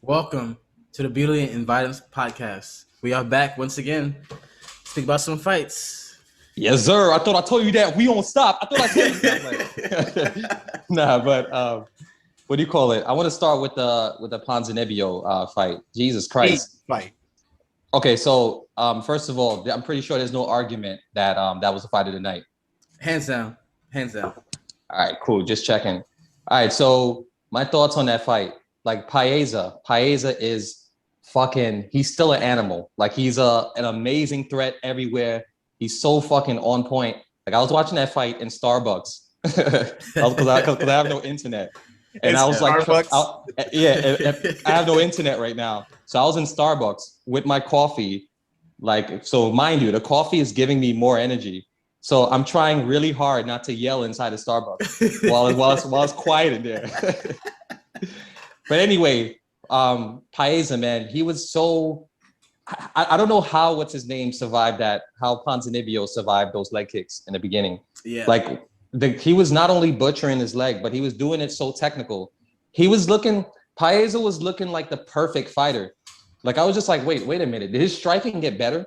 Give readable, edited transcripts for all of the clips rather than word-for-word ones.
Welcome to the Beauty and Violence podcast. We are back once again to speak about some fights. Yes, sir. I thought I told you that we don't stop. I thought I told you that. Nah, but what do you call it? I want to start with the Ponzinibbio fight. Jesus Christ. Fight. Okay, so first of all, I'm pretty sure there's no argument that that was the fight of the night. Hands down. Hands down. All right, cool. Just checking. All right, so my thoughts on that fight. Like Paeza is fucking, he's still an animal. Like he's an amazing threat everywhere. He's so fucking on point. Like I was watching that fight in Starbucks because I have no internet. And I was like, I have no internet right now. So I was in Starbucks with my coffee. Like, so mind you, the coffee is giving me more energy. So I'm trying really hard not to yell inside of Starbucks while it's quiet in there. But anyway, Paeza, man, he was so, I don't know how, what's his name, survived that, how Ponzinibbio survived those leg kicks in the beginning. Yeah. Like, he was not only butchering his leg, but he was doing it so technical. Paeza was looking like the perfect fighter. Like, I was just like, wait a minute. Did his striking get better?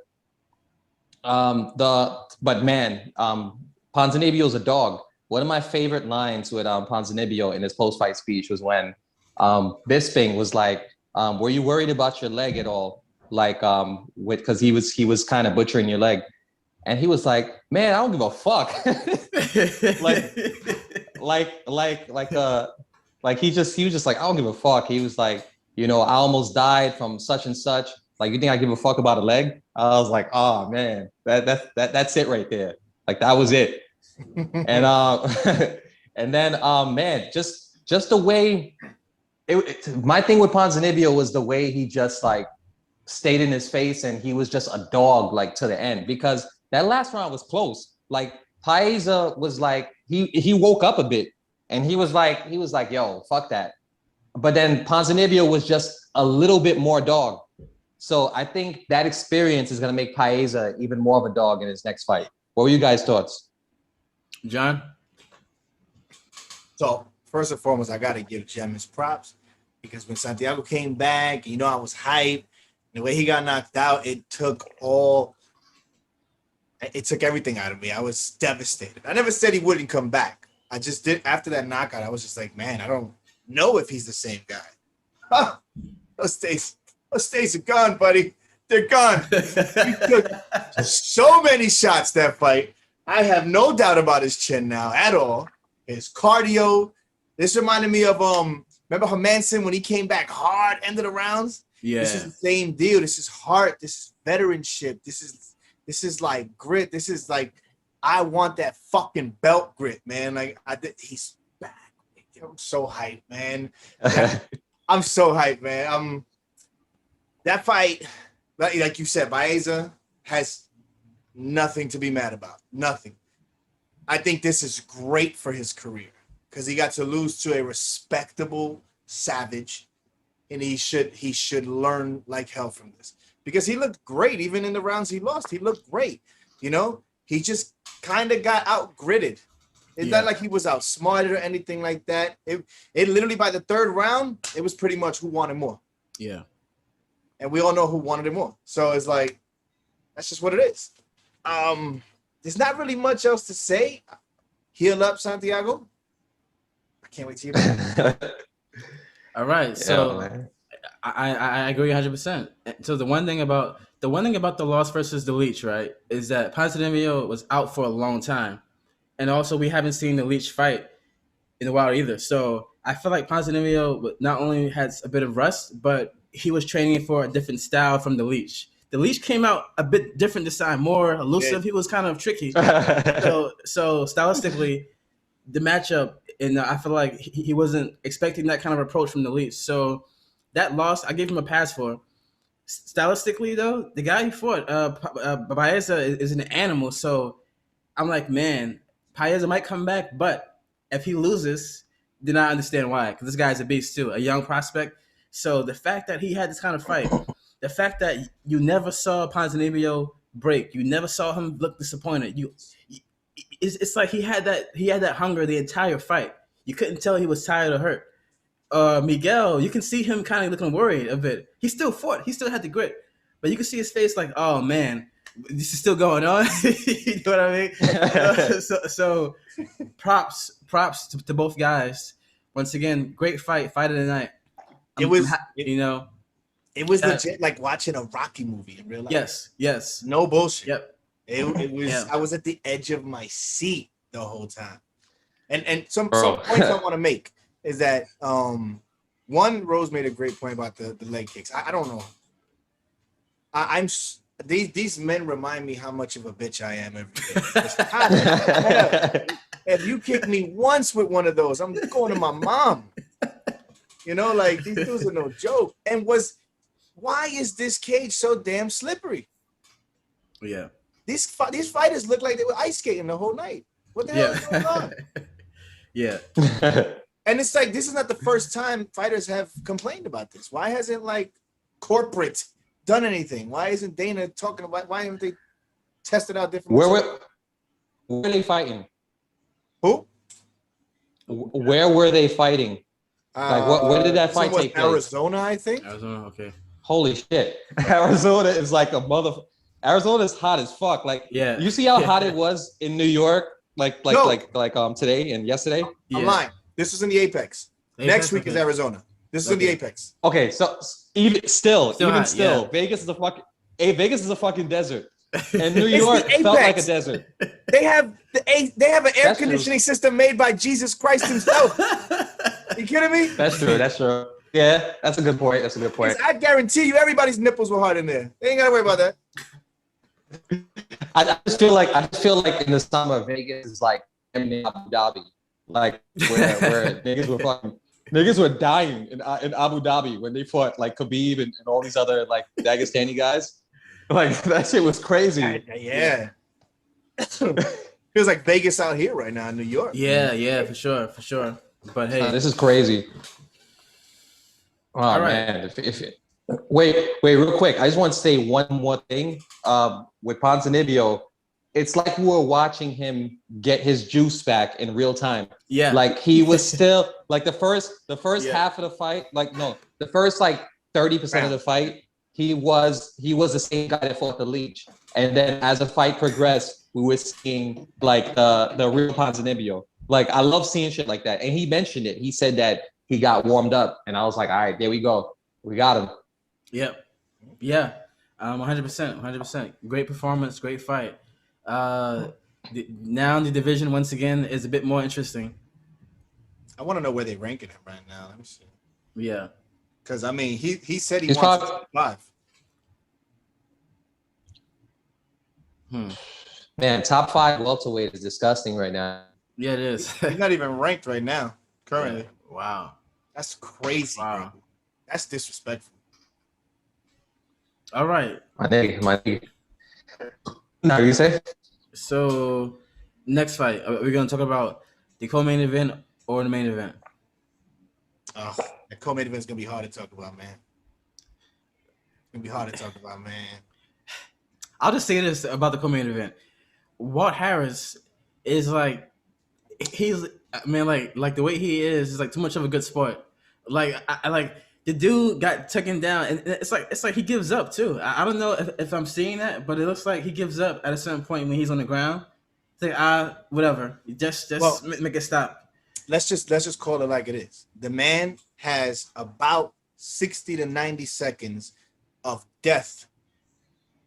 But man, Ponzinibbio's a dog. One of my favorite lines with Ponzinibbio in his post-fight speech was when Bisping was like, were you worried about your leg at all? Like, because he was kind of butchering your leg. And he was like, man, I don't give a fuck. He was just like, I don't give a fuck. He was like, I almost died from such and such. Like, you think I give a fuck about a leg? I was like, oh man, that's it right there. Like, that was it. And and then man, just the way my thing with Ponzinibbio was the way he just like stayed in his face, and he was just a dog like to the end, because that last round was close. Like Paeza was like, he woke up a bit, and he was like, yo, fuck that. But then Ponzinibbio was just a little bit more dog. So I think that experience is going to make Paeza even more of a dog in his next fight. What were you guys' thoughts? John? So first and foremost, I got to give Jem his props, because when Santiago came back, I was hyped. The way he got knocked out, it took everything out of me. I was devastated. I never said he wouldn't come back. I just did. After that knockout, I was just like, man, I don't know if he's the same guy. Huh. Those days are gone, buddy. They're gone. He took so many shots that fight. I have no doubt about his chin now at all. His cardio. This reminded me of remember Hermanson when he came back hard, ended the rounds? Yeah. This is the same deal. This is heart. This is veteranship. This is like grit. This is like, I want that fucking belt grit, man. Like he's back. I'm so hyped, man. I'm so hyped, man. That fight, like you said, Paeza has nothing to be mad about. Nothing. I think this is great for his career, because he got to lose to a respectable savage, and he should learn like hell from this, because he looked great even in the rounds he lost. He looked great. He just kind of got out-gritted. It's not like he was outsmarted or anything like that. It literally, by the third round, it was pretty much who wanted more. Yeah. And we all know who wanted it more. So it's like, that's just what it is. There's not really much else to say. Heal up, Santiago. I can't wait to hear that. All right. So I agree 100%. So the one thing about the loss versus the Leech, right, is that Ponzinibbio was out for a long time. And also we haven't seen the Leech fight in a while either. So I feel like Ponzinibbio not only has a bit of rust, but he was training for a different style from the Leech. The Leech came out a bit different this time, more elusive. Yeah. He was kind of tricky. so stylistically, the matchup, and I feel like he wasn't expecting that kind of approach from the Leech. So that loss, I gave him a pass for. Stylistically, though, the guy he fought, Paeza, is an animal. So I'm like, man, Paeza might come back, but if he loses, then I understand why. Because this guy's a beast too, a young prospect. So the fact that he had this kind of fight, the fact that you never saw Ponzinibbio break, you never saw him look disappointed. It's like he had that hunger the entire fight. You couldn't tell he was tired or hurt. Miguel, you can see him kind of looking worried a bit. He still fought. He still had the grit, but you can see his face like, oh man, this is still going on. You know what I mean? So props to both guys. Once again, great fight of the night. It was that, legit like watching a Rocky movie in real life. Yes. No bullshit. Yep. It was. Yeah. I was at the edge of my seat the whole time. And some points I want to make is that one, Rose made a great point about the leg kicks. I don't know. These men remind me how much of a bitch I am every day. If you kick me once with one of those, I'm going to my mom. You know, like these dudes are no joke. And why is this cage so damn slippery? Yeah. These fighters look like they were ice skating the whole night. What the hell is going on? Yeah. And it's like, this is not the first time fighters have complained about this. Why hasn't like corporate done anything? Why isn't Dana talking about, why haven't they tested out different Where were they fighting? Who? Where were they fighting? Like where did that fight take place? Arizona, I think. Arizona, okay. Holy shit. Arizona is like a Arizona's hot as fuck. Like, yeah. You see how hot it was in New York, like today and yesterday? Yeah. I'm lying. This is in the Apex. Next week is Arizona. This is in the Apex. Okay, so even still, hot, yeah. Vegas is a fucking desert. And New York felt like a desert. They have an air conditioning system made by Jesus Christ himself. You kidding me? That's true. Yeah, that's a good point. I guarantee you everybody's nipples were hard in there. They ain't gotta worry about that. I just feel like in the summer Vegas is like Abu Dhabi, like where niggas were dying in Abu Dhabi when they fought like Khabib and all these other like Dagestani guys. Like that shit was crazy. Yeah. Feels like Vegas out here right now in New York. Yeah, for sure. But hey, this is crazy. Oh man, wait, real quick. I just want to say one more thing. With Ponzinibbio, it's like we were watching him get his juice back in real time. Yeah, like he was still like the first half of the fight. Like no, the first like 30% of the fight, he was the same guy that fought the Leech. And then as the fight progressed, we were seeing like the real Ponzinibbio. Like I love seeing shit like that. And he mentioned it. He said that he got warmed up, and I was like, all right, there we go. We got him. Yep. Yeah. 100%. Great performance, great fight. Now the division once again is a bit more interesting. I want to know where they're ranking him right now. Let me see. Yeah. Because I mean, he said he wants top 5. Man, top 5 welterweight is disgusting right now. Yeah, it is. He's not even ranked right now, currently. Yeah. Wow. That's crazy. Wow. Bro. That's disrespectful. All right. My nigga. No, you say? So, next fight, are we going to talk about the co-main event or the main event? Oh, the co-main event is going to be hard to talk about, man. It's going to be hard to talk about, man. I'll just say this about the co-main event. Walt Harris is like, like the way he is like too much of a good sport. Like, I like the dude got taken down, and it's like he gives up too. I don't know if I'm seeing that, but it looks like he gives up at a certain point when he's on the ground. It's like whatever, just make it stop. Let's just call it like it is. The man has about 60 to 90 seconds of death,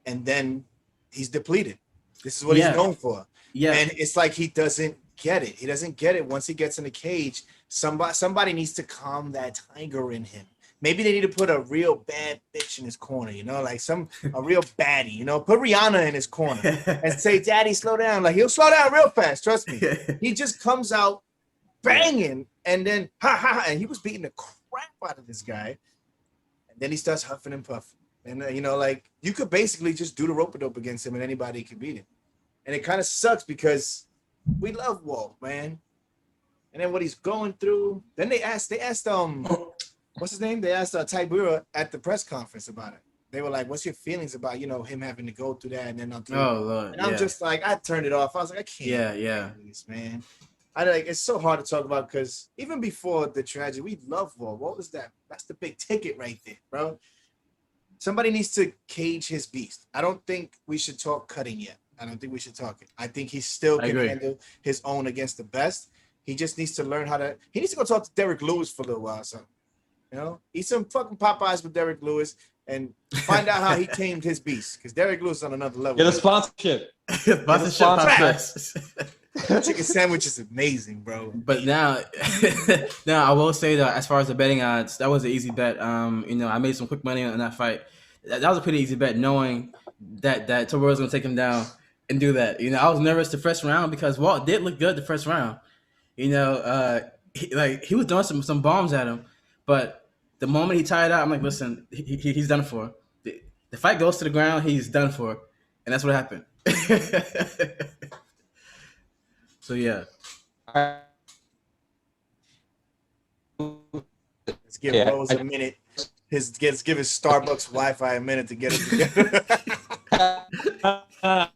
and then he's depleted. This is what he's known for. Yeah, and it's like he doesn't get it. He doesn't get it once he gets in the cage. Somebody needs to calm that tiger in him. Maybe they need to put a real bad bitch in his corner, you know, like a real baddie, you know, put Rihanna in his corner and say, "Daddy, slow down." Like he'll slow down real fast. Trust me. He just comes out banging, and then and he was beating the crap out of this guy, and then he starts huffing and puffing, and you know, like you could basically just do the rope-a-dope against him, and anybody could beat him, and it kind of sucks because we love Walt, man. And then what he's going through. Then they asked what's his name? They asked Tybura at the press conference about it. They were like, "What's your feelings about him having to go through that?" And then Lord, and I'm just like, I turned it off. I was like, I can't. Yeah. This, man. It's so hard to talk about because even before the tragedy, we love Wall. What was that? That's the big ticket right there, bro. Somebody needs to cage his beast. I don't think we should talk cutting yet. I don't think we should talk it. I think he still can handle his own against the best. He just needs to learn how to. He needs to go talk to Derek Lewis for a little while, or something. You know, eat some fucking Popeyes with Derek Lewis and find out how he tamed his beast. Because Derek Lewis is on another level. Get a sponsorship. Chicken sandwich is amazing, bro. But now I will say that as far as the betting odds, that was an easy bet. I made some quick money on that fight. That was a pretty easy bet, knowing that Toro was gonna take him down and do that. I was nervous the first round because Walt did look good the first round. He was throwing some bombs at him, but the moment he tied out, I'm like, listen, he's done for. The fight goes to the ground, he's done for, and that's what happened. So yeah. Let's give Rose a minute. Let's give his Starbucks Wi-Fi a minute to get it together. I'm not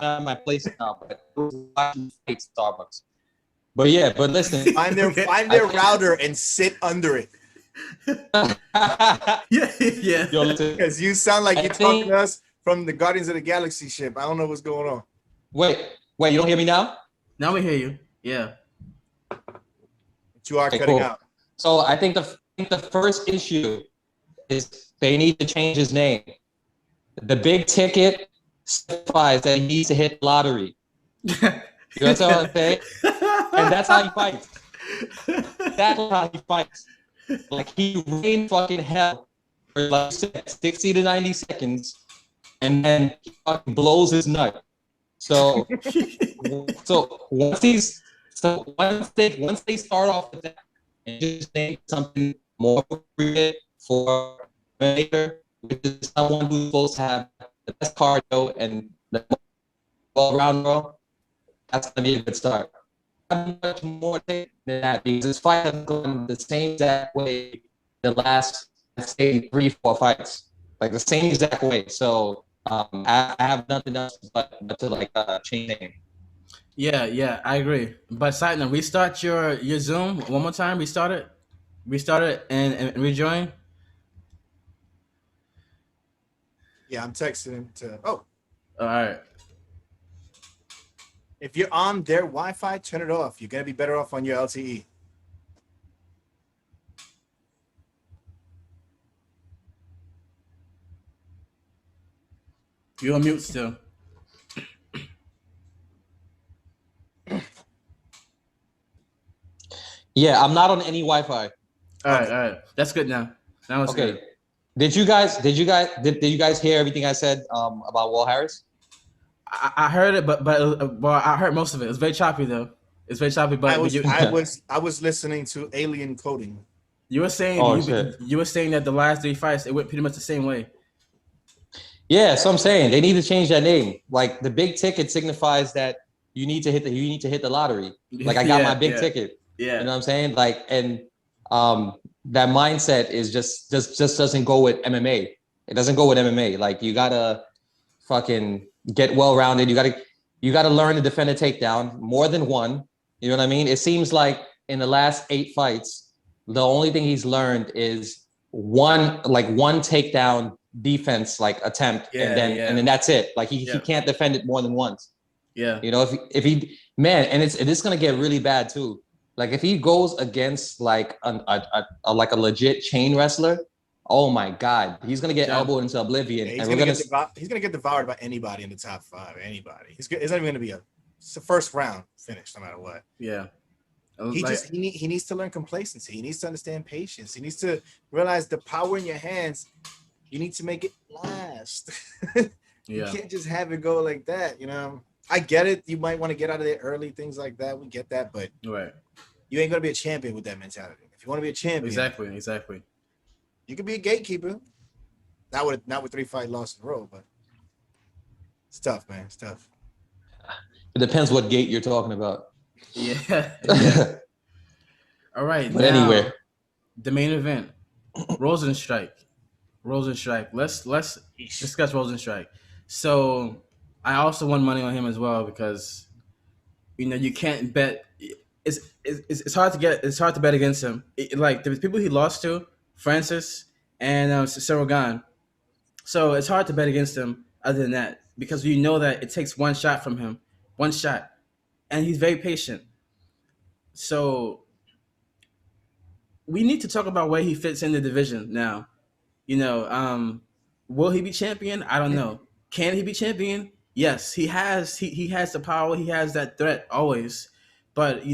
at my place now, but I hate Starbucks. But listen. Find their router and sit under it. Yeah. Because you sound like you're talking to us from the Guardians of the Galaxy ship. I don't know what's going on. Wait, you don't hear me now? Now we hear you. Yeah. But you are cutting out. So I think the first issue is they need to change his name. The big ticket signifies that he needs to hit the lottery. You know what I'm saying? And that's how he fights. That's how he fights. Like he rained fucking hell for like 60 to 90 seconds, and then he fucking blows his nut. So once they start off with that and just think something more appropriate for later, which is someone who's supposed to have the best cardio and the all-around role, that's gonna be a good start. Not much more than that because this fight has gone the same exact way the last, let's say, 3-4 fights, like the same exact way. So I have nothing else but to change name. Yeah, I agree. But Saitna, restart your Zoom one more time. Restart it, and rejoin. Yeah, I'm texting him to. Oh, all right. If you're on their Wi-Fi, turn it off. You're gonna be better off on your LTE. You're on mute still. Yeah, I'm not on any Wi-Fi. All right. That's good now. Now it's okay. Good. Did you guys hear everything I said about Walt Harris? I heard it, but I heard most of it. It's very choppy though. It's very choppy. But I was listening to Alien Coding. You were saying you were saying that the last 3 fights it went pretty much the same way. Yeah, so I'm saying they need to change that name. Like the big ticket signifies that you need to hit the lottery. Like I got my big ticket. Yeah. You know what I'm saying? Like and that mindset is just doesn't go with MMA. It doesn't go with MMA. Like you gotta fucking get well rounded. You gotta learn to defend a takedown more than one. You know what I mean? It seems like in the last 8 fights, the only thing he's learned is one takedown defense attempt, and then that's it. Like he can't defend it more than once. Yeah. You know, if he and it's gonna get really bad too. Like if he goes against like a legit chain wrestler, oh my God, he's gonna get elbowed into oblivion. Yeah, he's gonna get devoured by anybody in the top 5. Anybody. It's not even gonna be it's the first round finish, no matter what. Yeah. He needs to learn complacency. He needs to understand patience. He needs to realize the power in your hands. You need to make it last. You can't just have it go like that. You know, I get it. You might want to get out of there early, things like that. We get that, but you ain't gonna be a champion with that mentality. If you want to be a champion, exactly. You could be a gatekeeper. Not with 3 fight losses in a row, but it's tough, man. It's tough. It depends what gate you're talking about. Yeah. All right. But anyway, the main event, Rozenstruik. Let's discuss Rozenstruik. So I also won money on him as well because You can't bet. It's hard to get. It's hard to bet against him. Like there's people he lost to, Francis and Cyril Gane. So it's hard to bet against him. Other than that, because you know that it takes one shot from him, one shot, and he's very patient. So we need to talk about where he fits in the division now. You know, will he be champion? I don't know. Can he be champion? Yes, he has. He has the power. He has that threat always. But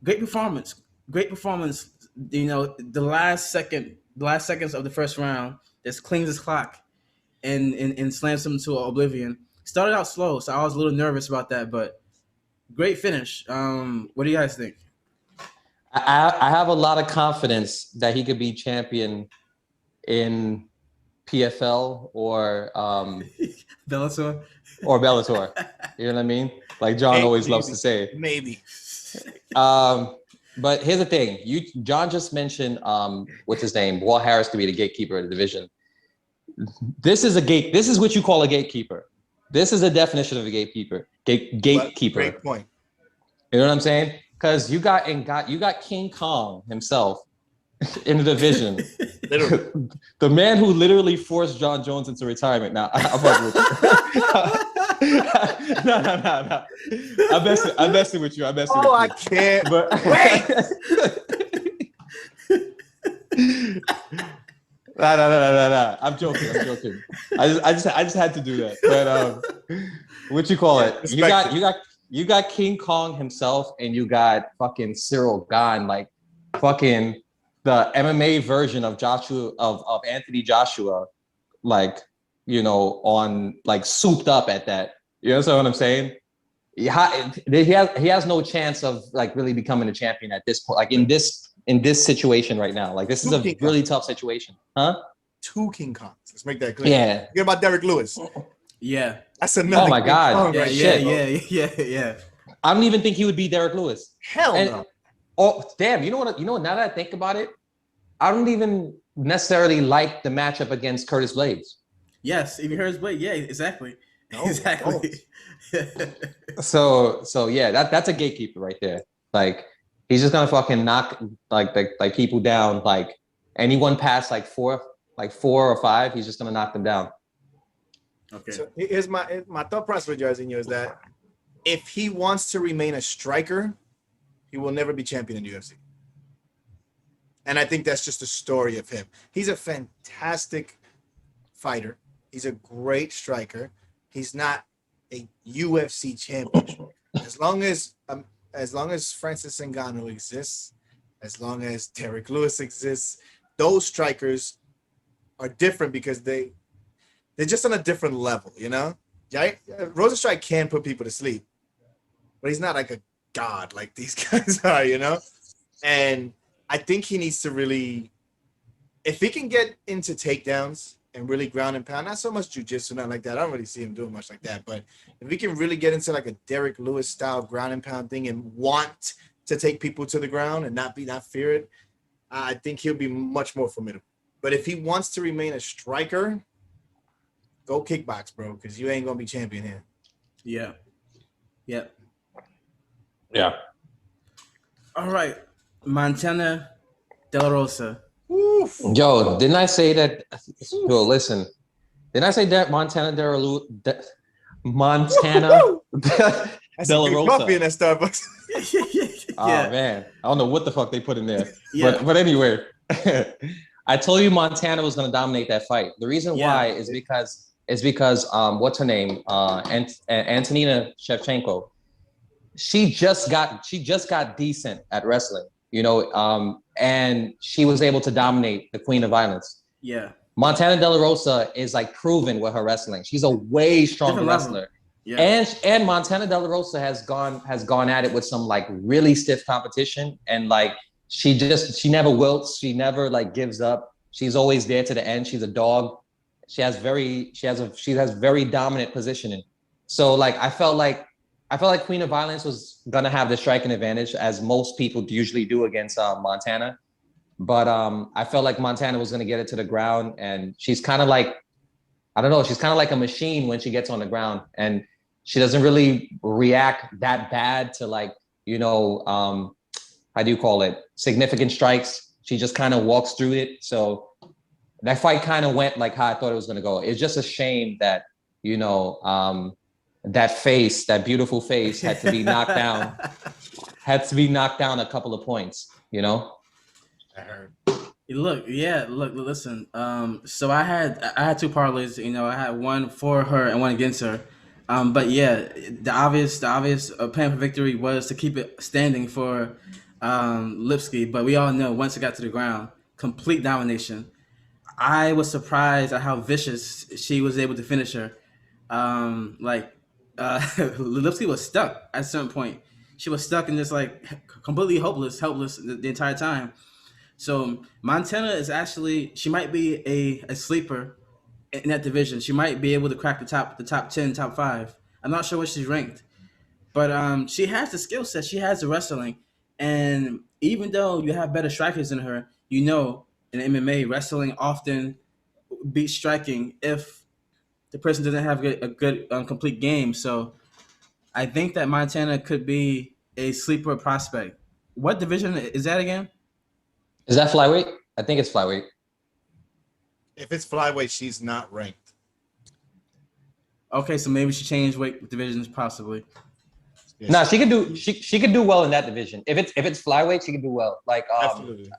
great performance. Great performance. The last seconds of the first round, just cleans his clock and slams him to oblivion. Started out slow, so I was a little nervous about that, but great finish. What do you guys think? I have a lot of confidence that he could be champion in PFL or Bellator. Or Bellator. You know what I mean? Like John always loves to say. Maybe. But here's the thing. John just mentioned what's his name? Walt Harris to be the gatekeeper of the division. This is what you call a gatekeeper. This is the definition of a gatekeeper. Gatekeeper. Great point. You know what I'm saying? Because you got King Kong himself in the division. The man who literally forced John Jones into retirement. Now, I'm no. I'm messing with you. I can't. But wait. No. I'm joking. I just had to do that. But what you call it? You got King Kong himself, and you got fucking Cyril Gane, like fucking the MMA version of Joshua of Anthony Joshua, like on like souped up at that. You know what I'm saying? He has no chance of like really becoming a champion at this point. Like in this situation right now, like this is a really tough situation, huh? 2 King Kongs. Let's make that clear. Yeah. Forget about Derek Lewis. Yeah. That's another. Oh my God. Yeah. I don't even think he would be Derek Lewis. Hell no. Oh damn! You know what? Now that I think about it, I don't even necessarily like the matchup against Curtis Blades. Yes, if you heard his blade, yeah, exactly. Exactly. So yeah, that's a gatekeeper right there. Like he's just gonna fucking knock like people down. Like anyone past like four or five, he's just gonna knock them down. Okay. So here's my thought process with Jarzinho is that if he wants to remain a striker, he will never be champion in the UFC. And I think that's just a story of him. He's a fantastic fighter. He's a great striker. He's not a UFC champion. As long as Francis Ngannou exists, as long as Derek Lewis exists, those strikers are different because they're just on a different level, Right? Rozenstruik can put people to sleep, but he's not like a god like these guys are, And I think he needs to really, if he can get into takedowns and really ground and pound, not so much jiu-jitsu, not like that. I don't really see him doing much like that. But if he can really get into like a Derek Lewis style ground and pound thing and want to take people to the ground and not fear it, I think he'll be much more formidable. But if he wants to remain a striker, go kickbox, bro, because you ain't gonna be champion here. Yeah. Yep. Yeah. All right. Montana De La Rosa. Oof. Yo, didn't I say that? Yo, listen. Didn't I say that Montana De La Rosa? That's a good coffee in that Starbucks. Oh man, I don't know what the fuck they put in there. Yeah. But anyway, I told you Montana was going to dominate that fight. The reason why is because what's her name? Antonina Shevchenko. She just got decent at wrestling, and she was able to dominate the Queen of Violence. Yeah. Montana De La Rosa is like proven with her wrestling. She's a way stronger wrestler. Yeah. And Montana De La Rosa has gone at it with some like really stiff competition, and like she never wilts, she never like gives up. She's always there to the end. She's a dog. She has very dominant positioning. So like I felt like Queen of Violence was gonna have the striking advantage, as most people usually do against Montana. But I felt like Montana was gonna get it to the ground, and she's kind of like, I don't know, she's kind of like a machine when she gets on the ground, and She doesn't really react that bad to like, how do you call it? Significant strikes. She just kind of walks through it. So that fight kind of went like how I thought it was going to go. It's just a shame that, that beautiful face had to be knocked down, a couple of points, I heard. Listen. So I had two parlays. I had one for her and one against her. But yeah, the obvious plan for victory was to keep it standing for Lipsky. But we all know once it got to the ground, complete domination. I was surprised at how vicious she was able to finish her. Lipsky was stuck at some point. She was stuck in this like completely helpless the entire time. So Montana is actually, she might be a sleeper in that division. She might be able to crack the top 10, top 5. I'm not sure where she's ranked, but she has the skill set. She has the wrestling, and even though you have better strikers than her, in MMA wrestling often beats striking if the person doesn't have a good complete game. So I think that Montana could be a sleeper prospect. What division is that again? Is that flyweight? I think it's flyweight. If it's flyweight, she's not ranked. Okay, so maybe she changed weight divisions possibly. Yes. No, she could do well in that division. If it's flyweight, she could do well. Like Absolutely.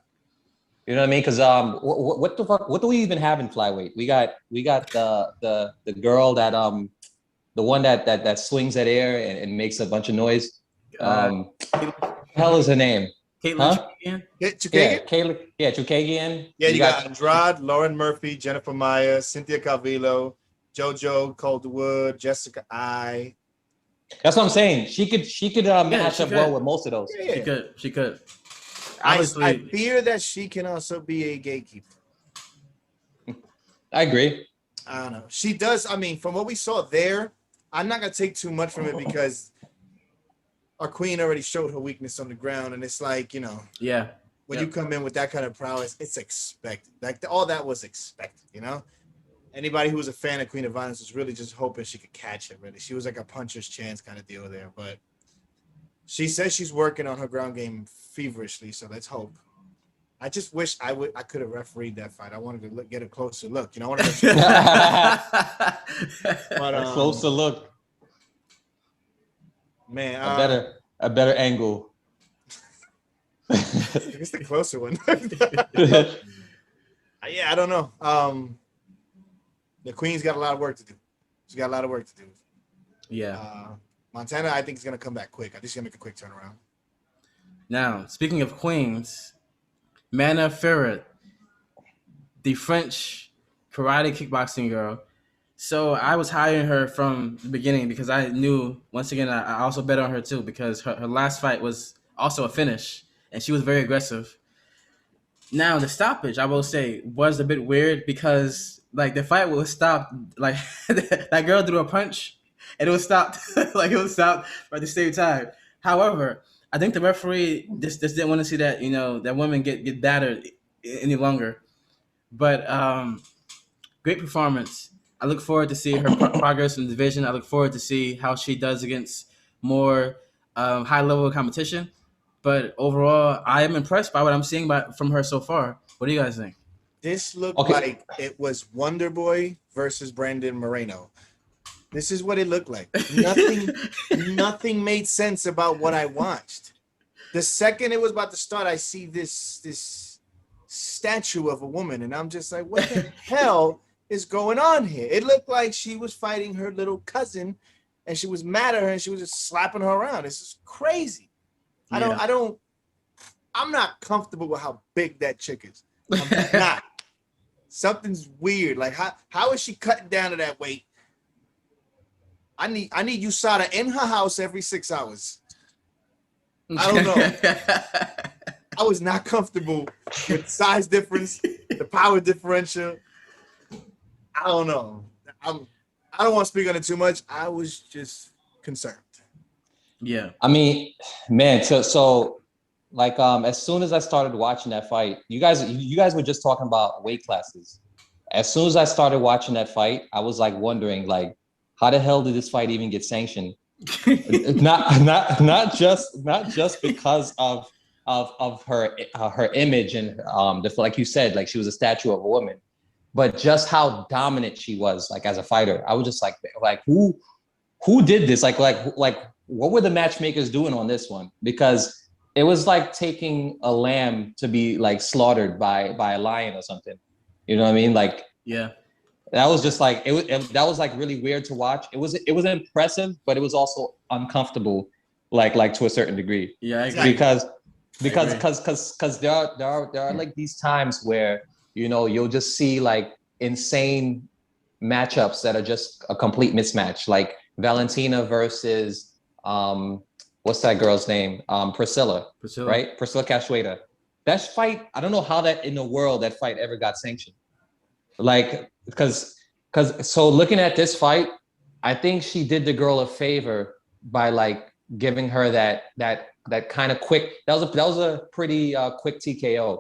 You know what I mean? Because what the fuck? What do we even have in flyweight? We got the girl that the one that swings at air and makes a bunch of noise. Hell is her name? Caitlin Chukagian? Yeah, Chukagian. Yeah, you got Andrade, Lauren Murphy, Jennifer Maya, Cynthia Calvillo, JoJo Calderwood, Jessica I. That's what I'm saying. She could match up well with most of those. Yeah. She could. I fear that she can also be a gatekeeper. I agree. I don't know. She does. I mean, from what we saw there, I'm not gonna take too much from it because our queen already showed her weakness on the ground, and it's like, yeah. When you come in with that kind of prowess, it's expected. Like all that was expected, Anybody who was a fan of Queen of Violence was really just hoping she could catch it. Really, she was like a puncher's chance kind of deal there. But she says she's working on her ground game feverishly, so let's hope. I just wish I could have refereed that fight. I wanted to get a closer look. I wanted to a closer look. Man, a better angle. It's the closer one. Yeah, I don't know. The Queen's got a lot of work to do. She's got a lot of work to do. Yeah. Montana, I think, is going to come back quick. I think she's going to make a quick turnaround. Now, speaking of queens, Mana Ferret, the French karate kickboxing girl. So I was hiring her from the beginning because I knew, once again, I also bet on her too because her last fight was also a finish, and she was very aggressive. Now, the stoppage, I will say, was a bit weird because like the fight was stopped, like that girl threw a punch and it was stopped, like it was stopped at the same time. However, I think the referee just didn't want to see that, that women get battered any longer. But great performance. I look forward to see her progress in the division. I look forward to see how she does against more high level competition. But overall, I am impressed by what I'm seeing from her so far. What do you guys think? This looked like it was Wonder Boy versus Brandon Moreno. This is what it looked like. Nothing made sense about what I watched. The second it was about to start, I see this statue of a woman, and I'm just like, what the hell is going on here? It looked like she was fighting her little cousin, and she was mad at her, and she was just slapping her around. This is crazy. Yeah. I'm not comfortable with how big that chick is. I'm not. Something's weird. Like how is she cutting down to that weight? I need USADA in her house every 6 hours. I don't know. I was not comfortable with size difference, the power differential. I don't know. I don't want to speak on it too much. I was just concerned. Yeah. I mean, man, so like as soon as I started watching that fight, you guys were just talking about weight classes. As soon as I started watching that fight, I was like wondering, like, how the hell did this fight even get sanctioned? not just because of her image and like you said, like she was a statue of a woman, but just how dominant she was, like as a fighter. I was just like who did this? Like what were the matchmakers doing on this one? Because it was like taking a lamb to be like slaughtered by a lion or something. You know what I mean? Like, yeah, that was just like that was like really weird to watch. It was impressive, but it was also uncomfortable, like to a certain degree. Yeah, I agree. Because there are like these times where, you know, you'll just see like insane matchups that are just a complete mismatch, like Valentina versus what's that girl's name? Priscilla, right? Priscilla Cachoeira. That fight, I don't know how that in the world that fight ever got sanctioned. Like, because so looking at this fight, I think she did the girl a favor by like giving her that kind of quick. That was a pretty quick TKO.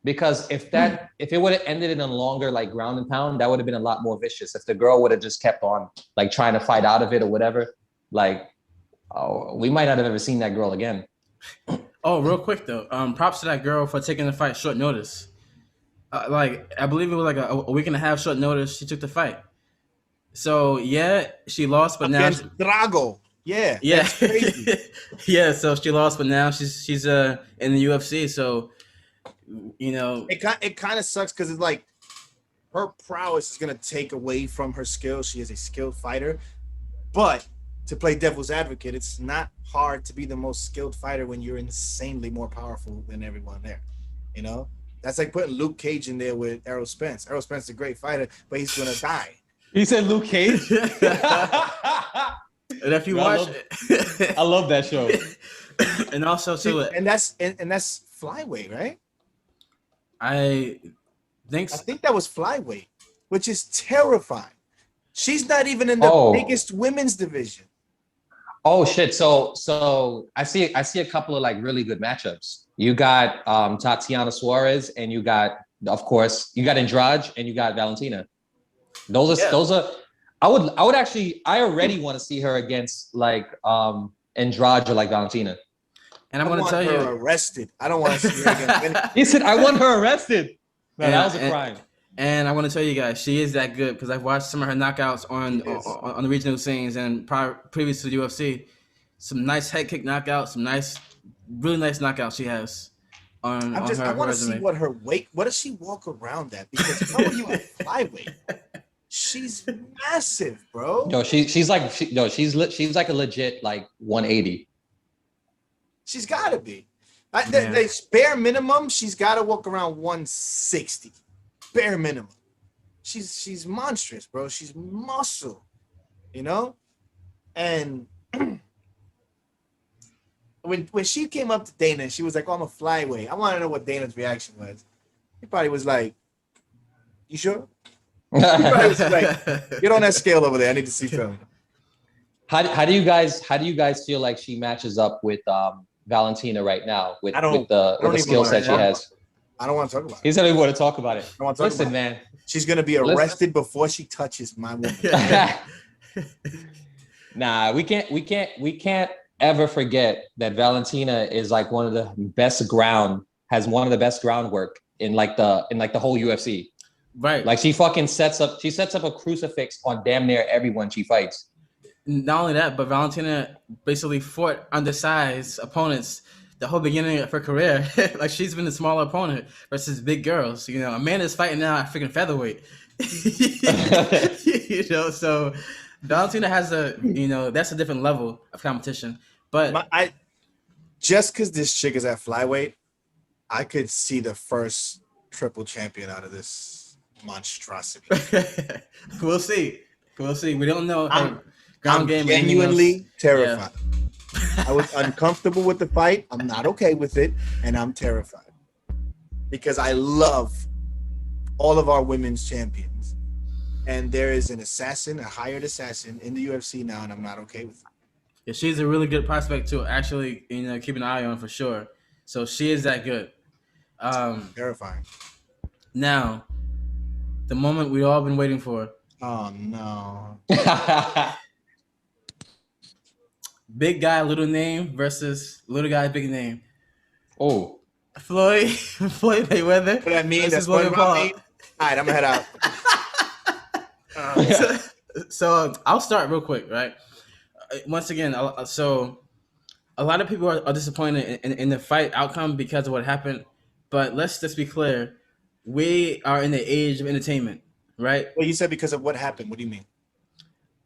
Because if it would have ended in a longer like ground and pound, that would have been a lot more vicious. If the girl would have just kept on like trying to fight out of it or whatever, like, we might not have ever seen that girl again. Oh, real quick though, props to that girl for taking the fight short notice. Like, I believe it was like a week and a half short notice. She took the fight. So yeah, she lost, but now Drago. Yeah, yeah, that's crazy. yeah. So she lost, but now she's in the UFC. So, you know, it kind of sucks because it's like her prowess is gonna take away from her skills. She is a skilled fighter, but to play devil's advocate, it's not hard to be the most skilled fighter when you're insanely more powerful than everyone there. You know, that's like putting Luke Cage in there with Errol Spence. Errol Spence is a great fighter, but he's gonna die. He said Luke Cage. And if you watch, I love that show. And also too, and that's flyweight, right? I think that was flyweight, which is terrifying. She's not even in the biggest women's division. Oh shit! So I see a couple of like really good matchups. You got Tatiana Suarez, and you got, of course, you got Andrade, and you got Valentina. Those are. I already want to see her against like Andrade or like Valentina. And I'm going to tell you, arrested. I don't want to see her against. He said, "I want her arrested." Man, that was a crime. And I want to tell you guys, she is that good because I've watched some of her knockouts on the regional scenes and previous to the UFC. Some nice head kick knockouts, some really nice knockouts she has on her. I want to see what her weight. What does she walk around at? Because how are you at flyweight? She's massive, bro. No, she's like a legit like 180. She's got to be. The bare minimum, she's got to walk around 160. Bare minimum. She's monstrous, bro. She's muscle, you know? And when she came up to Dana, she was like, "Oh, I'm a flyweight." I want to know what Dana's reaction was. He probably was like, "You sure?" He probably was like, "Get on that scale over there. I need to see film." How do you guys feel like she matches up with Valentina right now with the skill set she has? I don't want to talk about it. He said he want to talk about it. Listen, man. She's gonna be arrested before she touches my woman. Nah, we can't ever forget that Valentina is like one of the best has one of the best groundwork in the whole UFC. Right. Like she sets up a crucifix on damn near everyone she fights. Not only that, but Valentina basically fought undersized opponents the whole beginning of her career. Like, she's been a smaller opponent versus big girls. You know, Amanda's fighting now at freaking featherweight. You know, so Valentina has that's a different level of competition. But just because this chick is at flyweight, I could see the first triple champion out of this monstrosity. We'll see. We don't know. I'm genuinely terrified. Yeah. I was uncomfortable with the fight. I'm not okay with it, and I'm terrified because I love all of our women's champions, and there is a hired assassin in the UFC now, and I'm not okay with it. Yeah, she's a really good prospect to actually, keep an eye on for sure. So she is that good. Terrifying. Now, the moment we all been waiting for. Oh no. Big guy, little name versus little guy, big name. Oh, Floyd Floyd Mayweather What that mean? versus That's Logan SpongeBob Paul. mean? All right, I'm gonna head out. yeah. so, so I'll start real quick, right? Once again, so a lot of people are disappointed in the fight outcome because of what happened. But let's just be clear: we are in the age of entertainment, right? Well, you said because of what happened. What do you mean?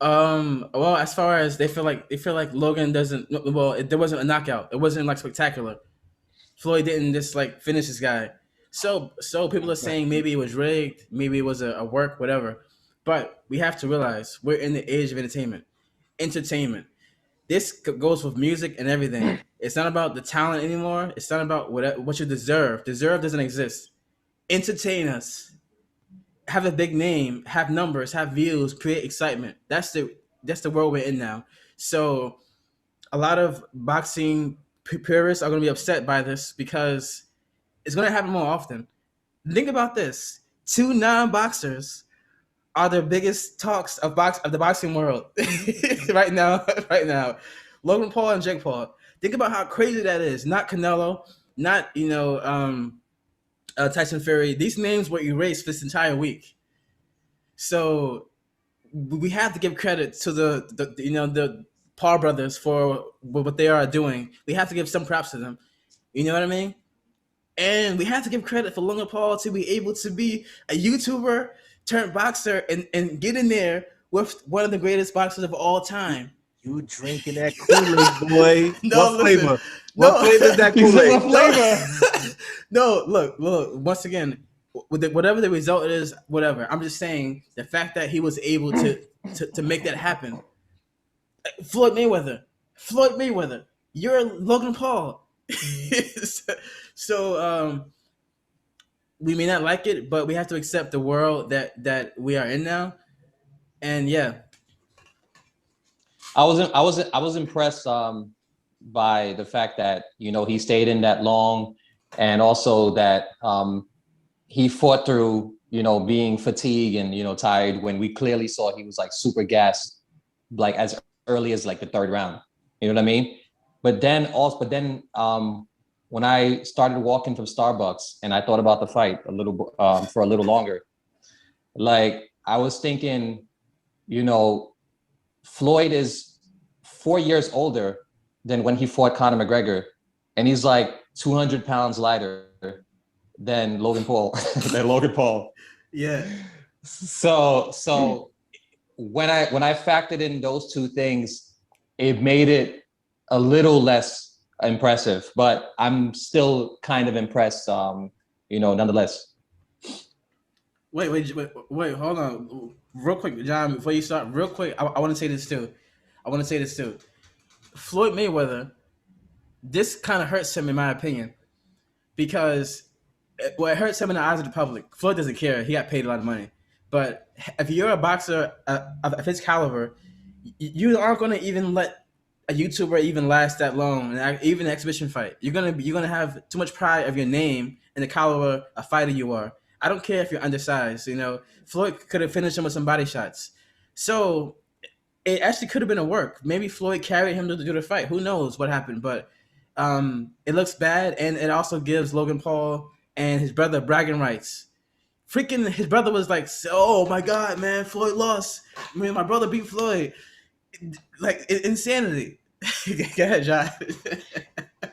Well, as far as they feel like Logan doesn't. Well, there wasn't a knockout. It wasn't like spectacular. Floyd didn't just like finish this guy. So people are saying maybe it was rigged, maybe it was a work, whatever. But we have to realize we're in the age of entertainment. Entertainment. This goes with music and everything. It's not about the talent anymore. It's not about what you deserve. Deserve doesn't exist. Entertain us. Have a big name. Have numbers. Have views. Create excitement. That's the world we're in now. So a lot of boxing purists are going to be upset by this because it's going to happen more often. Think about this: two non-boxers are the biggest talks of the boxing world right now. Right now, Logan Paul and Jake Paul. Think about how crazy that is. Not Canelo, not Tyson Fury. These names were erased this entire week. So we have to give credit to the Paul brothers for what they are doing. We have to give some props to them. You know what I mean? And we have to give credit for Logan Paul to be able to be a YouTuber turned boxer and get in there with one of the greatest boxers of all time. You drinking that Kool-Aid, boy? No, What listen, flavor? no, What flavor is that He said what Kool-Aid? flavor? no. Look. Once again, whatever the result is, whatever. I'm just saying the fact that he was able to make that happen. Floyd Mayweather, you're Logan Paul. so we may not like it, but we have to accept the world that we are in now. And yeah, I was impressed by the fact that he stayed in that long, and also that he fought through being fatigued and tired when we clearly saw he was like super gassed like as early as like the third round. You know what I mean? But then when I started walking from Starbucks and I thought about the fight for a little longer, like I was thinking, you know, Floyd is 4 years older than when he fought Conor McGregor, and he's like 200 pounds lighter than Logan Paul. than Logan Paul. yeah. So when I factored in those two things, it made it a little less impressive. But I'm still kind of impressed, nonetheless. Wait, hold on, real quick, John. Before you start, real quick, I want to say this too. Floyd Mayweather, this kind of hurts him in my opinion because it hurts him in the eyes of the public. Floyd doesn't care; he got paid a lot of money. But if you're a boxer of his caliber, you aren't going to even let a YouTuber even last that long, and even an exhibition fight. You're gonna have too much pride of your name and the caliber of fighter you are. I don't care if you're undersized. Floyd could have finished him with some body shots. So it actually could have been a work. Maybe Floyd carried him to do the fight. Who knows what happened? But it looks bad, and it also gives Logan Paul and his brother bragging rights. Freaking, his brother was like, "Oh my God, man, Floyd lost. I mean, my brother beat Floyd." Like insanity. Go ahead, John.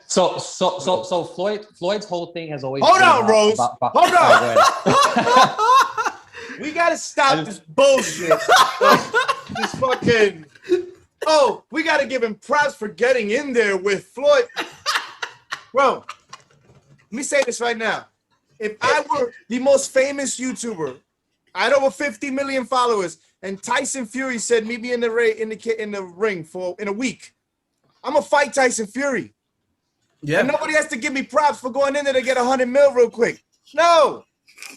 So Floyd's whole thing has always Hold been on, Rose. Hold on. on. We gotta stop this bullshit. This fucking. Oh, we gotta give him props for getting in there with Floyd. Bro, let me say this right now. If I were the most famous YouTuber, I had over 50 million followers, and Tyson Fury said meet me in the ring in a week, I'm gonna fight Tyson Fury. Yeah. And nobody has to give me props for going in there to get 100 mil real quick. No,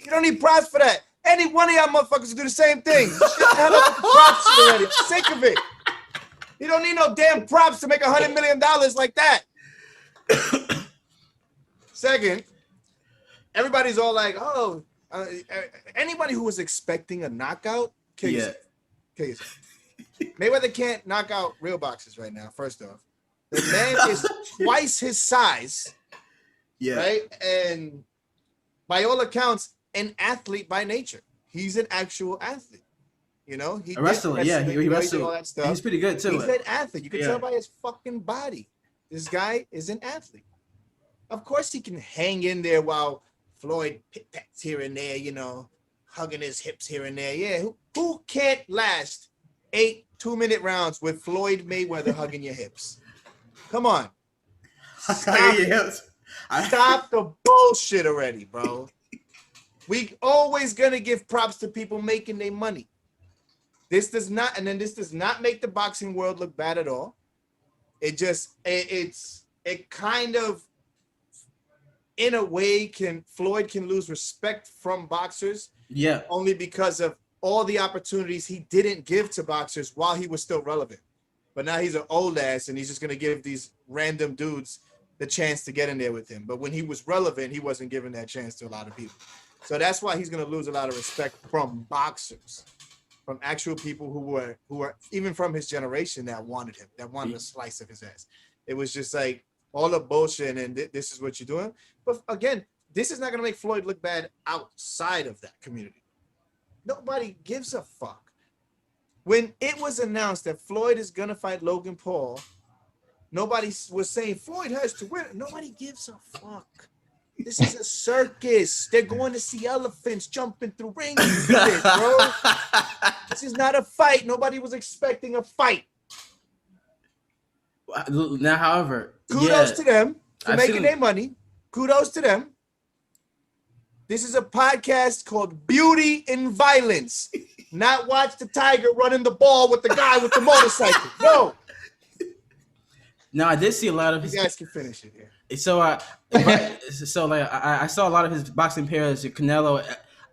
you don't need props for that. Any one of y'all motherfuckers do the same thing. Shut the hell up with the props shit already. I'm sick of it. You don't need no damn props to make $100 million like that. Second, everybody's all like, oh, anybody who was expecting a knockout Kill yourself. Mayweather can't knock out real boxers right now. First off, the man is twice his size. Yeah. Right, and by all accounts, an athlete by nature. He's an actual athlete. You know, he wrestler. Yeah, he wrestled all that stuff. He's pretty good too. He's an athlete. You can tell by his fucking body. This guy is an athlete. Of course, he can hang in there while Floyd pats here and there. You know, hugging his hips here and there. Yeah, who can't last 8 2-minute rounds with Floyd Mayweather hugging your hips? Come on, stop the bullshit already, bro. We always gonna give props to people making their money. This does not make the boxing world look bad at all. It kind of, in a way, Floyd can lose respect from boxers. Yeah. Only because of all the opportunities he didn't give to boxers while he was still relevant. But now he's an old ass and he's just gonna give these random dudes the chance to get in there with him. But when he was relevant, he wasn't giving that chance to a lot of people. So that's why he's gonna lose a lot of respect from boxers, from actual people who were even from his generation that wanted him, that wanted a slice of his ass. It was just like all the bullshit and this is what you're doing. But again, this is not gonna make Floyd look bad outside of that community. Nobody gives a fuck. When it was announced that Floyd is gonna fight Logan Paul, nobody was saying Floyd has to win. Nobody gives a fuck. This is a circus. They're going to see elephants jumping through rings, bro. This is not a fight. Nobody was expecting a fight. Now, however, kudos to them for making their money. Kudos to them. This is a podcast called Beauty in Violence. Not watch the tiger running the ball with the guy with the motorcycle. No. Now, I did see a lot of his. You guys can finish it here. So I saw a lot of his boxing peers, Canelo.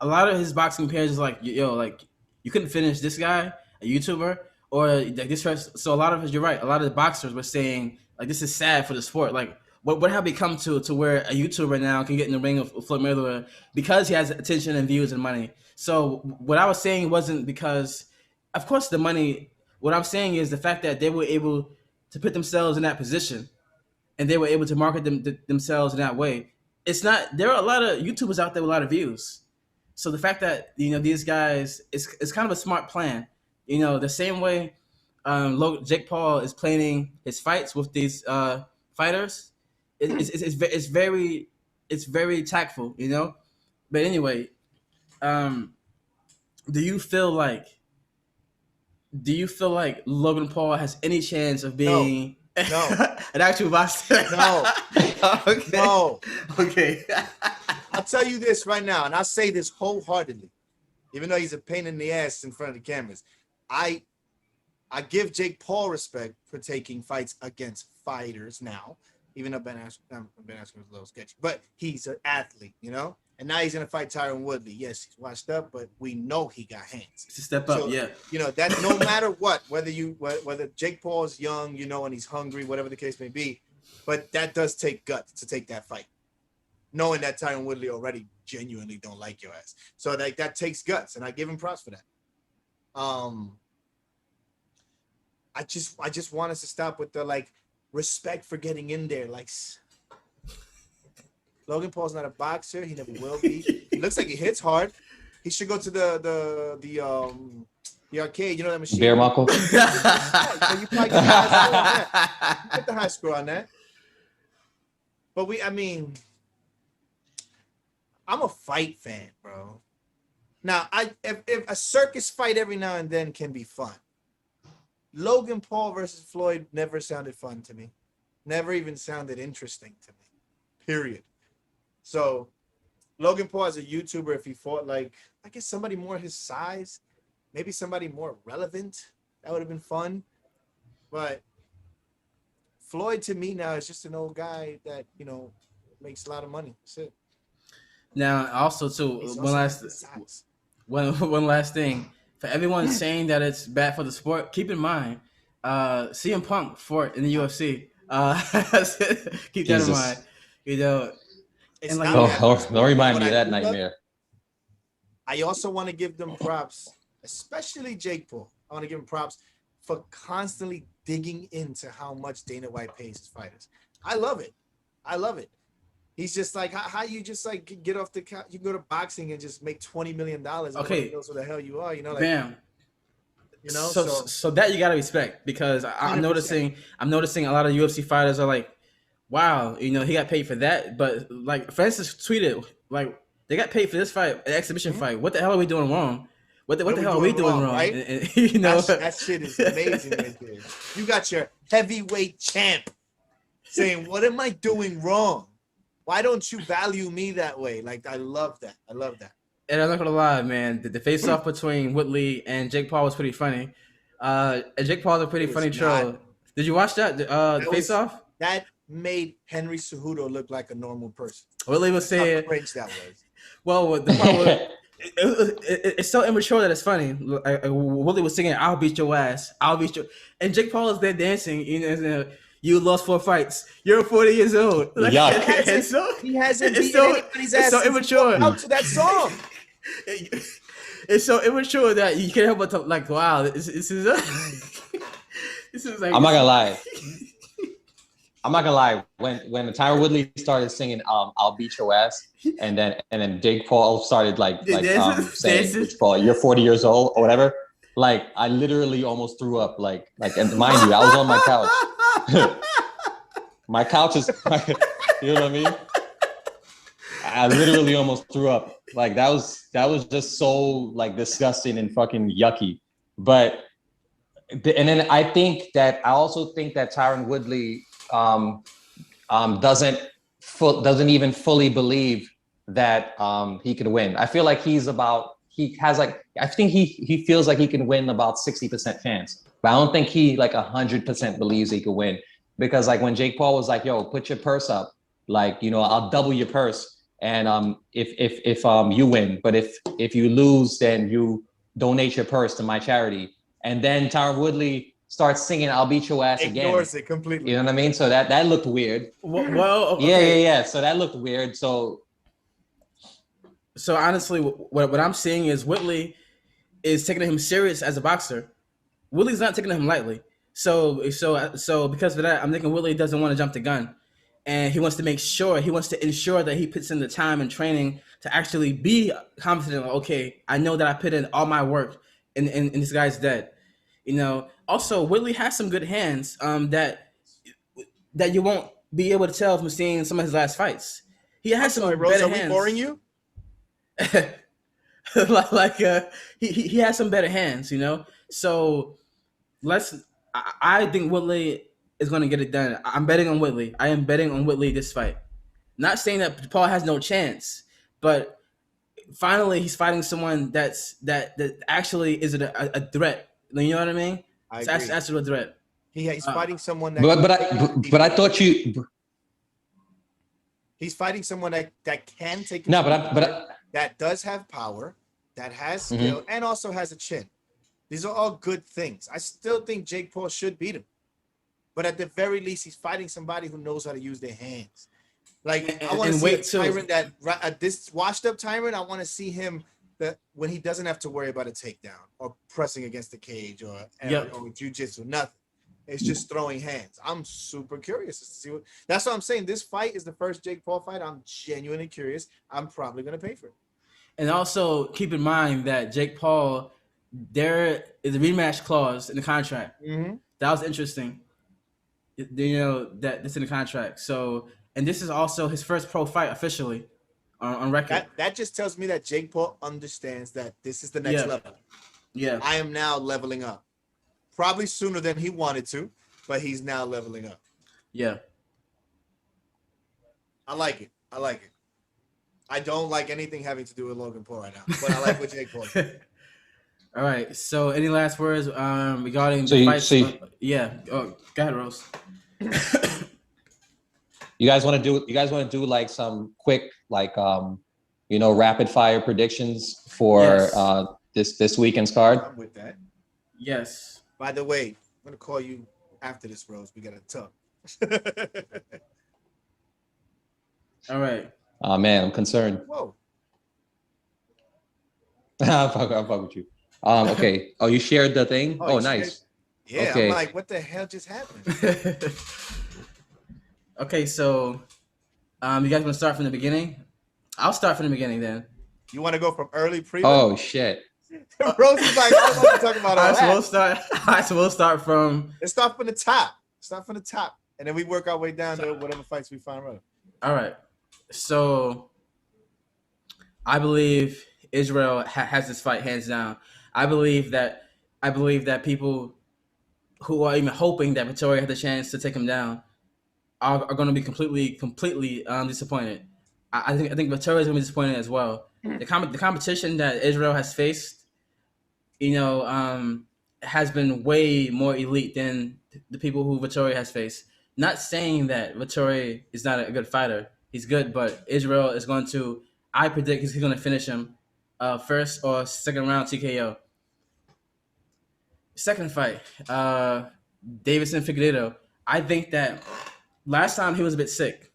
A lot of his boxing peers is like, yo, like you couldn't finish this guy, a YouTuber, or like this person. So a lot of his, you're right. A lot of the boxers were saying like this is sad for the sport. Like what have we come to where a YouTuber now can get in the ring of Floyd Mayweather because he has attention and views and money. So what I was saying wasn't because, of course, the money. What I'm saying is the fact that they were able to put themselves in that position. And they were able to market themselves in that way. It's not. There are a lot of YouTubers out there with a lot of views. So the fact that these guys, it's kind of a smart plan. The same way Jake Paul is planning his fights with these fighters. It's very tactful. But anyway, do you feel like Logan Paul has any chance of being? No. An actual boxer? No. Okay. No. Okay. I'll tell you this right now, and I'll say this wholeheartedly, even though he's a pain in the ass in front of the cameras. I give Jake Paul respect for taking fights against fighters now, even though Ben Askren was a little sketchy. But he's an athlete, And now he's going to fight Tyron Woodley. Yes, he's washed up, but we know he got hands. To step up, yeah. That no matter what, whether Jake Paul's young, and he's hungry, whatever the case may be, but that does take guts to take that fight. Knowing that Tyron Woodley already genuinely don't like your ass. So that takes guts, and I give him props for that. I just want us to stop with the respect for getting in there. Logan Paul's not a boxer. He never will be. He looks like he hits hard. He should go to the arcade. That machine. Bare knuckle. So you probably get the high score on that. You get the high score on that. But I'm a fight fan, bro. Now, if a circus fight every now and then can be fun. Logan Paul versus Floyd never sounded fun to me. Never even sounded interesting to me. Period. So, Logan Paul as a YouTuber, if he fought I guess somebody more his size, maybe somebody more relevant, that would have been fun. But Floyd to me now is just an old guy that, makes a lot of money. That's it. Now, also too, one last thing. For everyone saying that it's bad for the sport, keep in mind, CM Punk fought in the UFC. Keep that in mind. Don't remind me of that nightmare. I also want to give them props, especially Jake Paul. I want to give him props for constantly digging into how much Dana White pays his fighters. I love it. I love it. He's just like, how you just like get off the couch, you go to boxing and just make $20 million. And Okay. knows who the hell you are, you know? Like, bam. You know, so that you gotta respect, because I'm noticing a lot of UFC fighters are like, wow, you know, he got paid for that. But like Francis tweeted, like, they got paid for this fight, an exhibition fight. What the hell are we doing wrong? What the hell are we doing wrong? Right? And, you know, that shit is amazing right there. You got your heavyweight champ saying, what am I doing wrong? Why don't you value me that way? Like, I love that. I love that. And I'm not gonna lie, man, the face off between Woodley and Jake Paul was pretty funny. And Jake Paul's a pretty funny troll. Did you watch that? The face off? That made Henry Cejudo look like a normal person. Woodley was saying, how cringe that was. Well, the part was, it's so immature that it's funny. Woodley was singing, "I'll beat your ass, I'll beat your," and Jake Paul is there dancing. You know, you lost 4 fights. You're 40 years old. Like, he hasn't beaten anybody's ass. It's so immature. Out to that song. It's so immature that you can't help but to, like, wow, this is this is like. I'm not gonna lie. When Tyron Woodley started singing "I'll beat your ass," and then Jake Paul started saying, Paul, "You're 40 years old" or whatever. Like, I literally almost threw up. Like, and mind you, I was on my couch. My couch is, you know what I mean? I literally almost threw up. Like, that was just so like disgusting and fucking yucky. But and then I also think that Tyron Woodley doesn't even fully believe that he can win. I feel like I think he feels like he can win about 60% chance, but I don't think he like 100% believes he can win, because like when Jake Paul was like, "Yo, put your purse up, like, you know, I'll double your purse, and if you win, but if you lose, then you donate your purse to my charity." And then Tyron Woodley starts singing "I'll beat your ass" again. Ignores it completely. You know what I mean? So that looked weird. Well, okay. Yeah. So that looked weird. So honestly, what I'm seeing is Woodley is taking him serious as a boxer. Woodley's not taking him lightly. So because of that, I'm thinking Woodley doesn't want to jump the gun, and he wants to ensure that he puts in the time and training to actually be confident. Like, okay, I know that I put in all my work, and this guy's dead. You know. Also, Woodley has some good hands that you won't be able to tell from seeing some of his last fights. He has some better hands. Are we boring you? He has some better hands, you know. So I think Woodley is going to get it done. I'm betting on Woodley. I am betting on Woodley this fight. Not saying that Paul has no chance, but finally he's fighting someone that actually is a threat. You know what I mean? It's actually a threat. He's fighting someone that. But I thought you. He's fighting someone that can take. No, that does have power, that has skill, and also has a chin. These are all good things. I still think Jake Paul should beat him, but at the very least, he's fighting somebody who knows how to use their hands. Like, I want to see a Tyron this washed up Tyron. I want to see him when he doesn't have to worry about a takedown or pressing against the cage or jiu-jitsu, nothing. It's just throwing hands. I'm super curious to see that's what I'm saying. This fight is the first Jake Paul fight. I'm genuinely curious. I'm probably going to pay for it. And also keep in mind that Jake Paul, there is a rematch clause in the contract. Mm-hmm. That was interesting. You know, that it's in the contract. So, and this is also his first pro fight officially on record. That just tells me that Jake Paul understands that this is the next level. Yeah. I am now leveling up. Probably sooner than he wanted to, but he's now leveling up. Yeah. I like it. I don't like anything having to do with Logan Paul right now, but I like what Jake Paul did. All right. So, any last words regarding the fight? Yeah. Oh, go ahead, Rose. You guys want to do like some quick, like rapid fire predictions for this weekend's card? I'm with that. Yes. By the way, I'm gonna call you after this, Rose. We gotta talk. All right. Oh man, I'm concerned. Whoa. I'll fuck with you. Okay. Oh, you shared the thing? Oh, nice. Yeah, Okay. I'm like, what the hell just happened? Okay, so you guys want to start from the beginning? I'll start from the beginning then. You want to go from early prelim? Oh shit. Rose is like, I don't want to talk about all All right, so that. we'll start. All right, so we'll start from. Let's start from the top. Start from the top, and then we work our way down to whatever fights we find relevant. All right, so I believe Israel has this fight hands down. I believe that people who are even hoping that Victoria had the chance to take him down are going to be completely disappointed. I think Victoria is going to be disappointed as well. The competition that Israel has faced, has been way more elite than the people who Victoria has faced. Not saying that Victoria is not a good fighter. He's good, but Israel is going to. I predict he's going to finish him first or second round TKO. Second fight, Davidson Figueiredo. I think that last time he was a bit sick.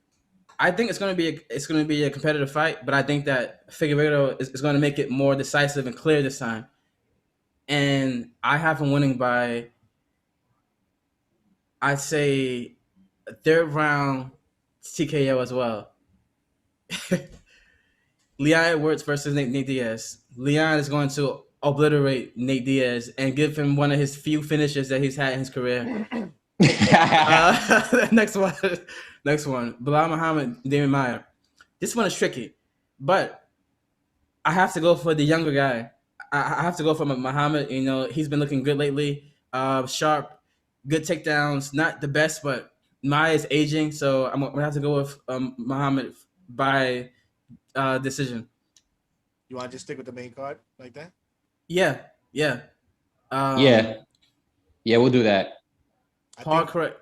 I think it's gonna be a competitive fight, but I think that Figueiredo is going to make it more decisive and clear this time. And I have him winning by, I'd say, a third round TKO as well. Leon Edwards versus Nate Diaz. Leon is going to obliterate Nate Diaz and give him one of his few finishes that he's had in his career. Next one. Bilal Muhammad, Damien Maya. This one is tricky, but I have to go for the younger guy. I have to go for Muhammad. He's been looking good lately. Sharp, good takedowns. Not the best, but Maya is aging, so I'm gonna have to go with Muhammad by decision. You want to just stick with the main card like that? Yeah. Yeah. Yeah, we'll do that. Paul Craig.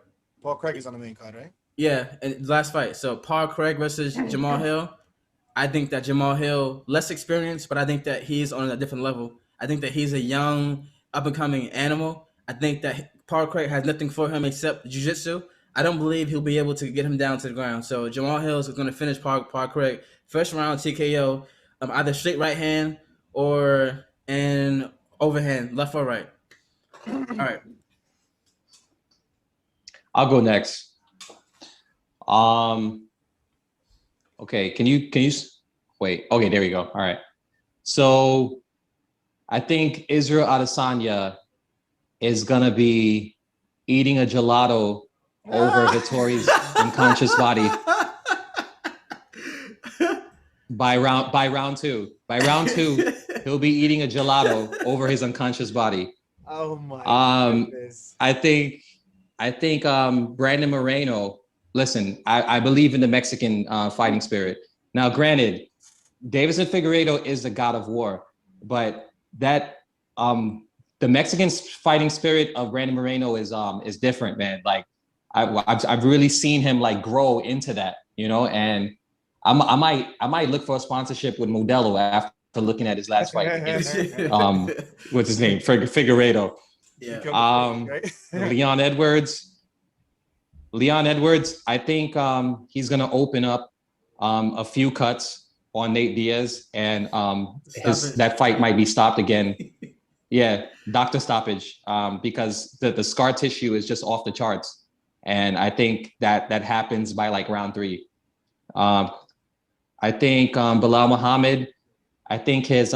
Paul Craig is on the main card, right? Yeah, and last fight. So Paul Craig versus Jamal Hill. I think that Jamal Hill, less experienced, but I think that he's on a different level. I think that he's a young, up and coming animal. I think that Paul Craig has nothing for him except jiu-jitsu. I don't believe he'll be able to get him down to the ground. So Jamal Hill is going to finish Paul Craig first round TKO, either straight right hand or an overhand, left or right. All right. I'll go next. Okay, can you wait? Okay, there we go. All right. So I think Israel Adesanya is gonna be eating a gelato over Vittori's unconscious body by round two. By round two, he'll be eating a gelato over his unconscious body. Oh my goodness. I think Brandon Moreno. Listen, I believe in the Mexican fighting spirit. Now, granted, Davidson Figueiredo is the god of war, but that the Mexican fighting spirit of Brandon Moreno is different, man. Like I've really seen him like grow into that, and I might look for a sponsorship with Modelo after looking at his last fight against what's his name, Figueiredo. Yeah. Leon Edwards, I think he's going to open up a few cuts on Nate Diaz, and that fight might be stopped again. Yeah, doctor stoppage, because the scar tissue is just off the charts, and I think that happens by like round 3. I think Bilal Muhammad, I think his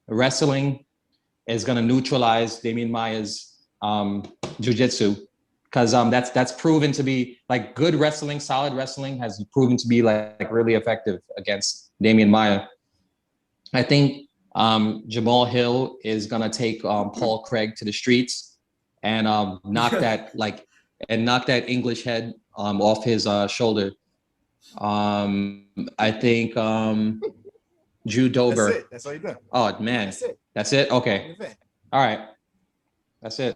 wrestling is going to neutralize Damien Maya's jiu-jitsu. Because that's proven to be like good wrestling, solid wrestling has proven to be like really effective against Damien Maya. I think Jamal Hill is gonna take Paul Craig to the streets and knock that English head off his shoulder. I think Drew Dober. That's it. That's all you got. Oh man, that's it. Okay, all right, that's it.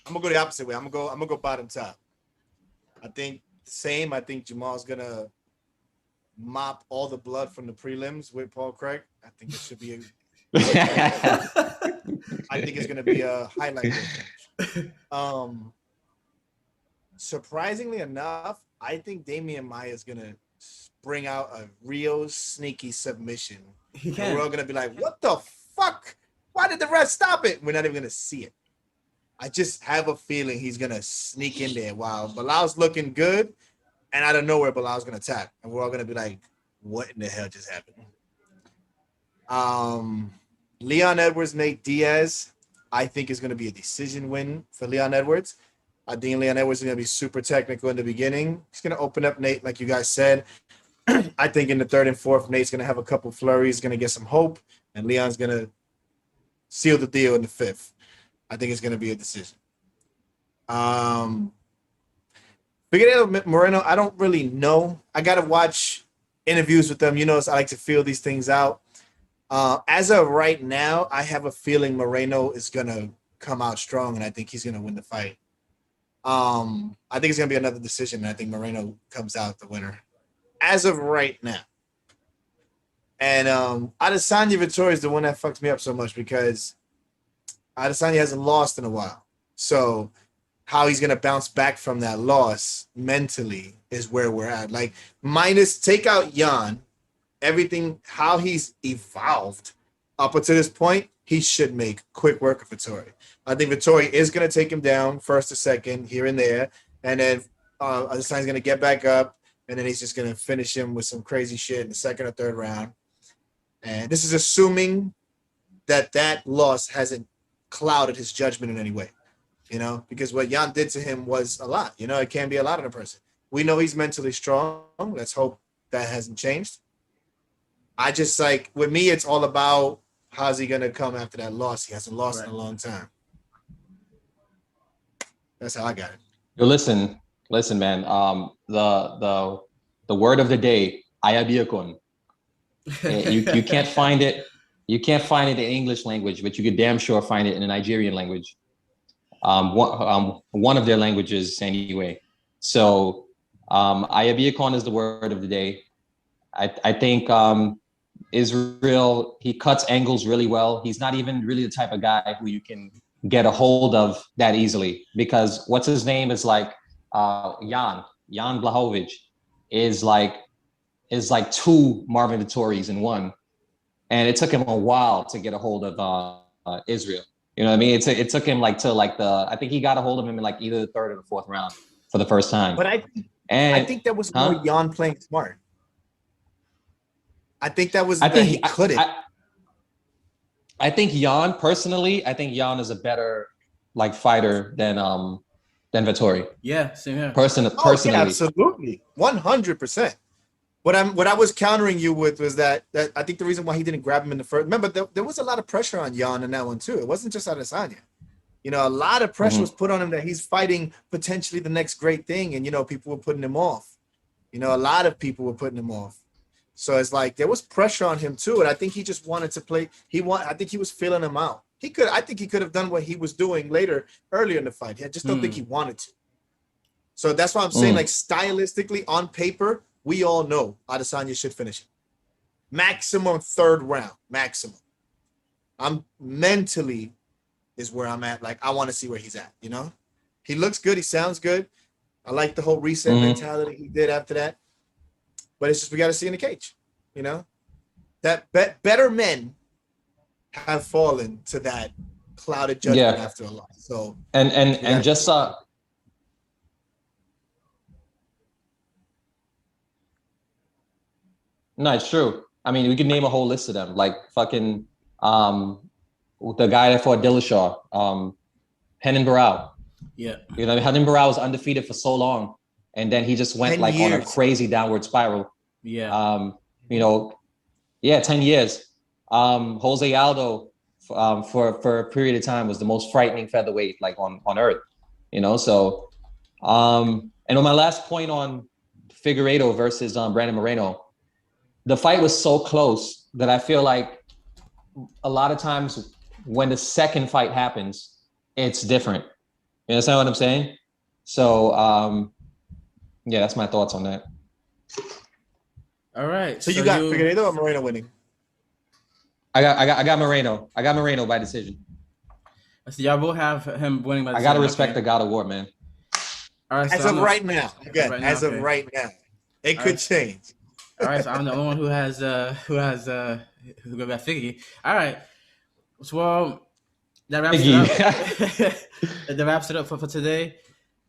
I'm gonna go the opposite way. I'm gonna go bottom top. I think same. I think Jamal's gonna mop all the blood from the prelims with Paul Craig. I think it should be I think it's gonna be a highlight. Surprisingly enough, I think Damien Maya is gonna bring out a real sneaky submission. He can. We're all gonna be like, "What the fuck? Why did the ref stop it? We're not even gonna see it. I just have a feeling he's gonna sneak in there while Bilal's looking good, and out of nowhere, Bilal's gonna tap, and we're all gonna be like, "What in the hell just happened?" Leon Edwards, Nate Diaz, I think is gonna be a decision win for Leon Edwards. I think Leon Edwards is gonna be super technical in the beginning. He's gonna open up Nate, like you guys said. I think in the third and fourth, Nate's gonna have a couple flurries, gonna get some hope, and Leon's gonna seal the deal in the fifth. I think it's gonna be a decision. Figueiredo Moreno, I don't really know. I gotta watch interviews with them. You know, I like to feel these things out. As of right now, I have a feeling Moreno is gonna come out strong, and I think he's gonna win the fight. I think it's gonna be another decision, and I think Moreno comes out the winner. As of right now. And Adesanya Vettori is the one that fucks me up so much because Adesanya hasn't lost in a while. So how he's gonna bounce back from that loss mentally is where we're at. Like minus take out Jan, everything how he's evolved up until this point, he should make quick work of Vettori. I think Vettori is gonna take him down first or second here and there, and then Adesanya's gonna get back up, and then he's just gonna finish him with some crazy shit in the second or third round. And this is assuming that loss hasn't clouded his judgment in any way, you know, because what Jan did to him was a lot. You know, it can be a lot in a person. We know he's mentally strong. Let's hope that hasn't changed. I just like, with me, it's all about how's he going to come after that loss. He hasn't lost in a long time. That's how I got it. Yo, listen, man. The word of the day, ayabiakon. You can't find it. You can't find it in English language, but you could damn sure find it in the Nigerian language. One of their languages anyway. So ayabiakon is the word of the day. I think Israel, he cuts angles really well. He's not even really the type of guy who you can get a hold of that easily, because what's his name is like Jan Blachowicz is like two Marvin Vittoris in one. And it took him a while to get a hold of Israel. You know what I mean? It took him I think he got a hold of him in like either the third or the fourth round for the first time. But I think that was more Jan playing smart. I think that was he couldn't. I think Jan, personally, I think Jan is a better like fighter than Vettori. Yeah, same here. Personally. Yeah, absolutely. 100%. What I was countering you with was that I think the reason why he didn't grab him in the first, remember there was a lot of pressure on Jan in that one too. It wasn't just Adesanya. You know, a lot of pressure was put on him that he's fighting potentially the next great thing, and you know, people were putting him off. You know, a lot of people were putting him off. So it's like there was pressure on him too, and I think he just wanted to play. I think he was feeling him out. I think he could have done what he was doing earlier in the fight. I just don't think he wanted to. So that's why I'm saying, like, stylistically on paper, we all know Adesanya should finish it. Maximum third round, maximum. I'm mentally is where I'm at. Like, I want to see where he's at, you know? He looks good. He sounds good. I like the whole reset mentality he did after that. But it's just we got to see in the cage, you know? That better men have fallen to that clouded judgment after a loss. So and just no, it's true. I mean, we could name a whole list of them, like fucking the guy that fought Dillashaw, Renan Barão. Yeah, you know, Renan Barão was undefeated for so long, and then he just went like on a crazy downward spiral. Yeah. You know, 10 years. Jose Aldo for a period of time was the most frightening featherweight like on earth, you know. So and on my last point on Figueiredo versus Brandon Moreno, the fight was so close that I feel like a lot of times when the second fight happens, it's different. You understand what I'm saying? So yeah, that's my thoughts on that. All right. So you got Figueiredo or Moreno winning? I got Moreno. I got Moreno by decision. So y'all both have him winning by decision. I gotta respect the God of War, man. All right. As of right now. Again, as of right now. It could change. All right. So I'm the only one who got Figgy. All right. Well, that wraps it up. That wraps it up for today.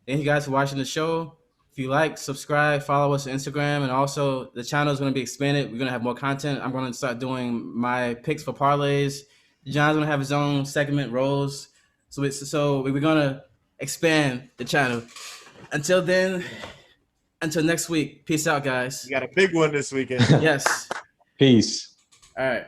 Thank you guys for watching the show. If you like, subscribe, follow us on Instagram, and also the channel is going to be expanded. We're going to have more content. I'm going to start doing my picks for parlays. John's going to have his own segment, roles. So we're going to expand the channel. Until then, until next week. Peace out, guys. You got a big one this weekend. Yes. Peace. All right.